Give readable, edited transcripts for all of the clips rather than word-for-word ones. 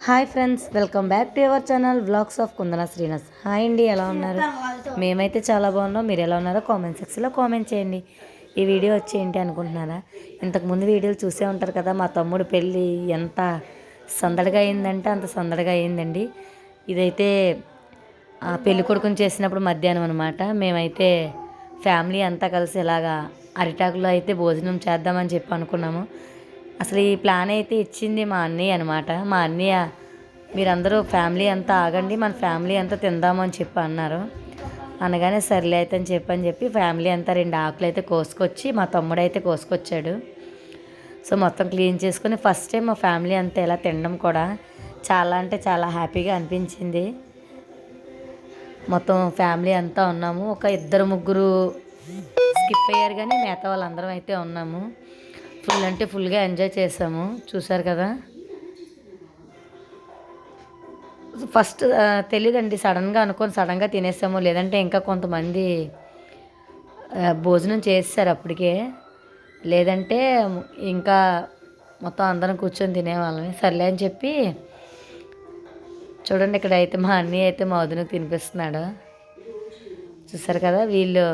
Hi friends, welcome back to our channel vlogs of Kundana Srinivas. Hi అండి, ఎలా ఉన్నారు? మేమైతే చాలా బాగున్నాం. మీరు ఎలా ఉన్నారో కామెంట్ సెక్షన్లో కామెంట్ చేయండి. ఈ వీడియో వచ్చి ఏంటి అనుకుంటున్నారా? ఇంతకుముందు వీడియోలు చూసే ఉంటారు కదా. మా తమ్ముడు పెళ్ళి ఎంత సందడిగా అయిందంటే అంత సందడిగా అయిందండి. ఇదైతే పెళ్లి కొడుకుని చేసినప్పుడు మధ్యాహ్నం అనమాట. మేమైతే ఫ్యామిలీ అంతా కలిసి ఇలాగా అరిటాకులో అయితే భోజనం చేద్దామని చెప్పి అనుకున్నాము. అసలు ఈ ప్లాన్ అయితే ఇచ్చింది మా అన్నయ్య అనమాట. మా అన్నయ్య మీరందరూ ఫ్యామిలీ అంతా ఆగండి, మన ఫ్యామిలీ అంతా తిందాము అని చెప్పి అన్నారు. అనగానే సర్లే అయితే అని చెప్పి ఫ్యామిలీ అంతా 2 ఆకులు అయితే కోసుకొచ్చి మా తమ్ముడు అయితే కోసుకొచ్చాడు. సో మొత్తం క్లీన్ చేసుకుని ఫస్ట్ టైం మా ఫ్యామిలీ అంతా ఇలా తినడం కూడా చాలా అంటే చాలా హ్యాపీగా అనిపించింది. మొత్తం ఫ్యామిలీ అంతా ఉన్నాము. ఒక 2-3 స్కిప్ అయ్యారు కానీ మిగతా వాళ్ళందరం అయితే ఉన్నాము. ఫుల్ అంటే ఫుల్గా ఎంజాయ్ చేసాము. చూసారు కదా. ఫస్ట్ తెలీదండి, సడన్గా అనుకొని సడన్గా తినేసాము. లేదంటే ఇంకా కొంతమంది భోజనం చేసేసారు అప్పటికే. లేదంటే ఇంకా మొత్తం అందరం కూర్చొని తినేవాళ్ళని. సర్లే అని చెప్పి చూడండి, ఇక్కడ అయితే మా అన్నయ్య అయితే మా వదినకు తినిపిస్తున్నాడు. చూసారు కదా. వీళ్ళు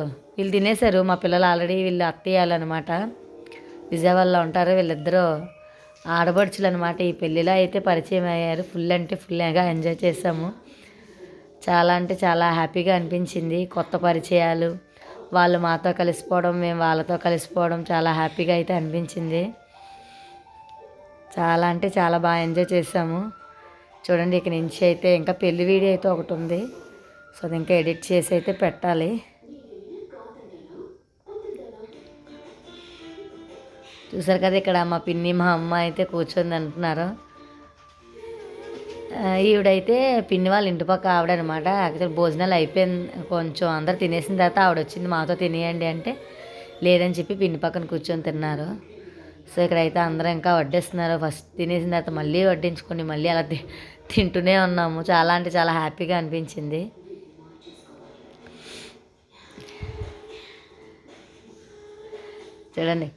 తినేశారు. మా పిల్లలు ఆల్రెడీ వీళ్ళు అత్తయ్యాలన్నమాట, విజయవాడలో ఉంటారు. వీళ్ళిద్దరూ ఆడపడుచులు అనమాట. ఈ పెళ్ళిలో అయితే పరిచయం అయ్యారు. ఫుల్ అంటే ఫుల్గా ఎంజాయ్ చేసాము. చాలా అంటే చాలా హ్యాపీగా అనిపించింది. కొత్త పరిచయాలు, వాళ్ళు మాతో కలిసిపోవడం, మేము వాళ్ళతో కలిసిపోవడం చాలా హ్యాపీగా అయితే అనిపించింది. చాలా అంటే చాలా బాగా ఎంజాయ్ చేసాము. చూడండి, ఇక నుంచి అయితే ఇంకా పెళ్లి వీడియో అయితే ఒకటి ఉంది. సో అది ఇంకా ఎడిట్ చేసి అయితే పెట్టాలి. చూసారు కదా, ఇక్కడ మా పిన్ని మా అమ్మ అయితే కూర్చొని అంటున్నారు. ఈవిడైతే పిన్ని వాళ్ళ ఇంటి పక్క ఆవిడనమాట. యాక్చువల్ భోజనాలు అయిపోయింది, కొంచెం అందరు తినేసిన తర్వాత ఆవిడ వచ్చింది మాతో తినేయండి అంటే లేదని చెప్పి పిన్ని పక్కన కూర్చొని తిన్నారు. సో ఇక్కడైతే అందరూ ఇంకా వడ్డిస్తున్నారు. ఫస్ట్ తినేసిన తర్వాత మళ్ళీ వడ్డించుకొని మళ్ళీ అలా తింటూనే ఉన్నాము. చాలా అంటే చాలా హ్యాపీగా అనిపించింది. చూడండి,